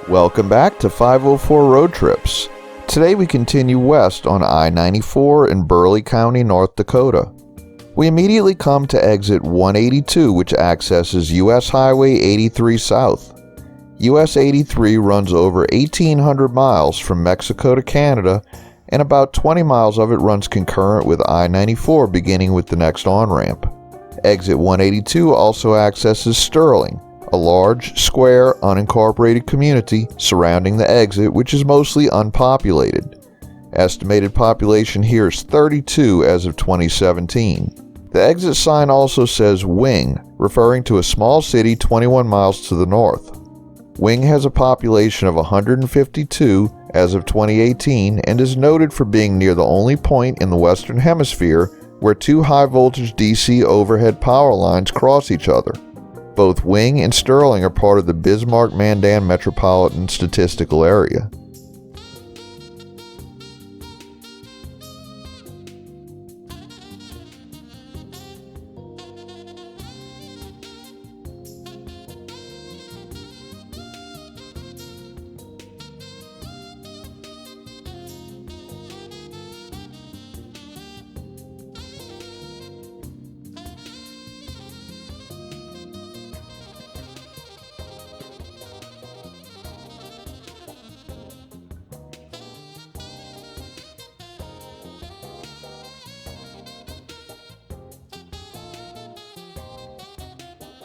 Welcome back to 504 Road Trips. Today we continue west on I-94 in Burleigh County, North Dakota. We immediately come to exit 182, which accesses US Highway 83 south. US 83 runs over 1,800 miles from Mexico to Canada, and about 20 miles of it runs concurrent with I-94, beginning with the next on-ramp. Exit 182 also accesses Sterling, a large, square, unincorporated community surrounding the exit, which is mostly unpopulated. Estimated population here is 32 as of 2017. The exit sign also says Wing, referring to a small city 21 miles to the north. Wing has a population of 152 as of 2018 and is noted for being near the only point in the Western Hemisphere where two high-voltage DC overhead power lines cross each other. Both Wing and Sterling are part of the Bismarck-Mandan Metropolitan Statistical Area.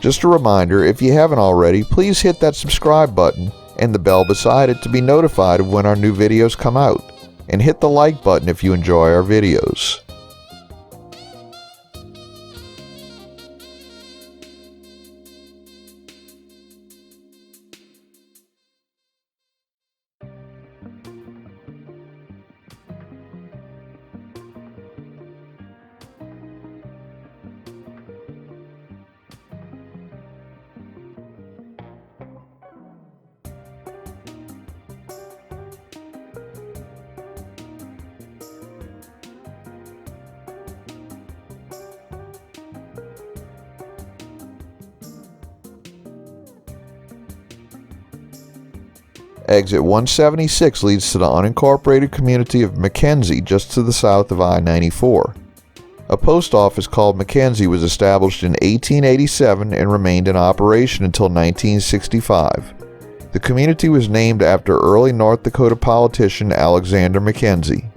Just a reminder, if you haven't already, please hit that subscribe button and the bell beside it to be notified of when our new videos come out. And hit the like button if you enjoy our videos. Exit 176 leads to the unincorporated community of McKenzie, just to the south of I-94. A post office called McKenzie was established in 1887 and remained in operation until 1965. The community was named after early North Dakota politician Alexander McKenzie.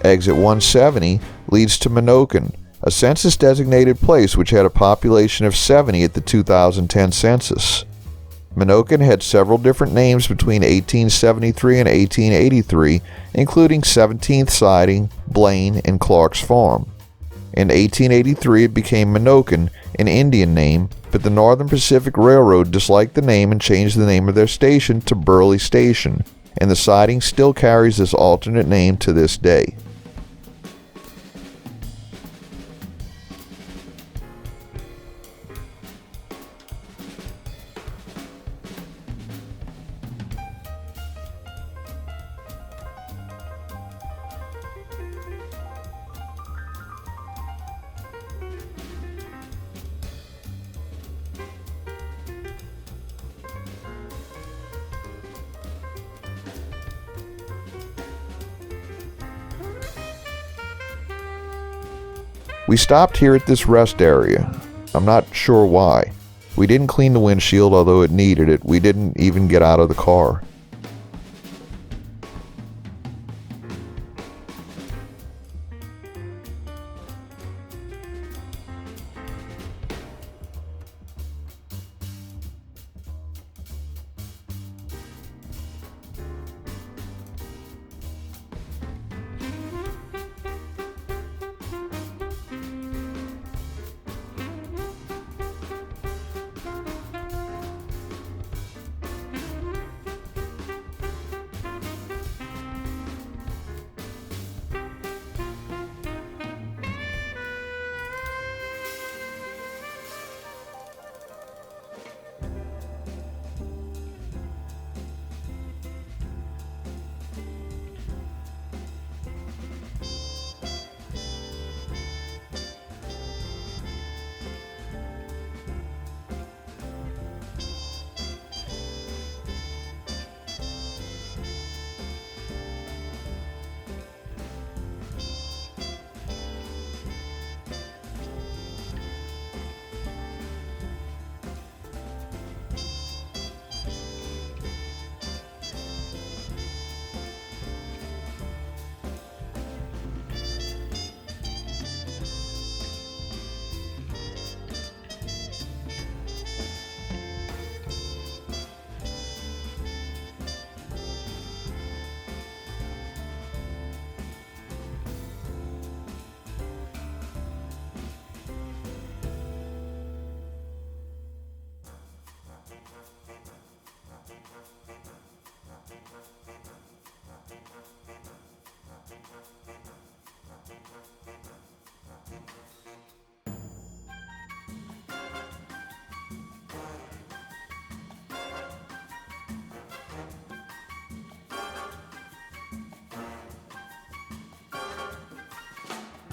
Exit 170 leads to Menoken, a census-designated place which had a population of 70 at the 2010 census. Menoken had several different names between 1873 and 1883, including 17th Siding, Blaine, and Clark's Farm. In 1883 it became Menoken, an Indian name, but the Northern Pacific Railroad disliked the name and changed the name of their station to Burleigh Station, and the siding still carries this alternate name to this day. We stopped here at this rest area. I'm not sure why. We didn't clean the windshield, although it needed it. We didn't even get out of the car.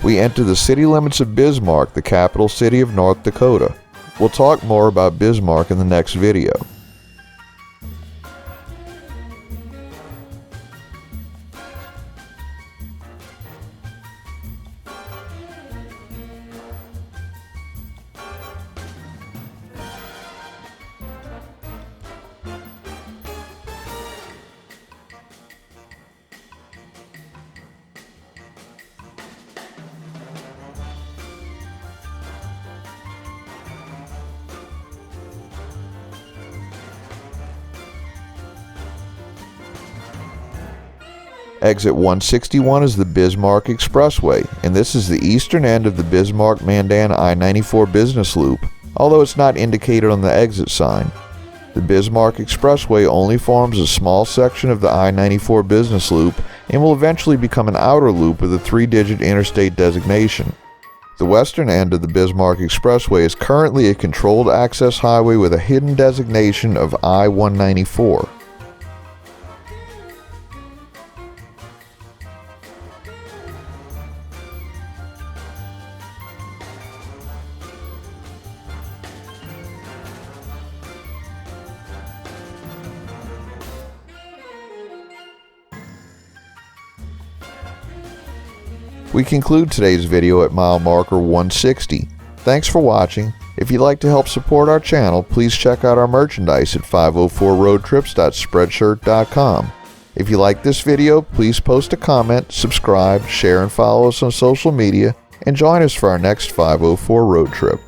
We enter the city limits of Bismarck, the capital city of North Dakota. We'll talk more about Bismarck in the next video. Exit 161 is the Bismarck Expressway, and this is the eastern end of the Bismarck-Mandan I-94 business loop, although it's not indicated on the exit sign. The Bismarck Expressway only forms a small section of the I-94 business loop and will eventually become an outer loop with a 3-digit interstate designation. The western end of the Bismarck Expressway is currently a controlled access highway with a hidden designation of I-194. We conclude today's video at mile marker 160. Thanks for watching. If you'd like to help support our channel, please check out our merchandise at 504roadtrips.spreadshirt.com. If you like this video, please post a comment, subscribe, share, and follow us on social media, and join us for our next 504 road trip.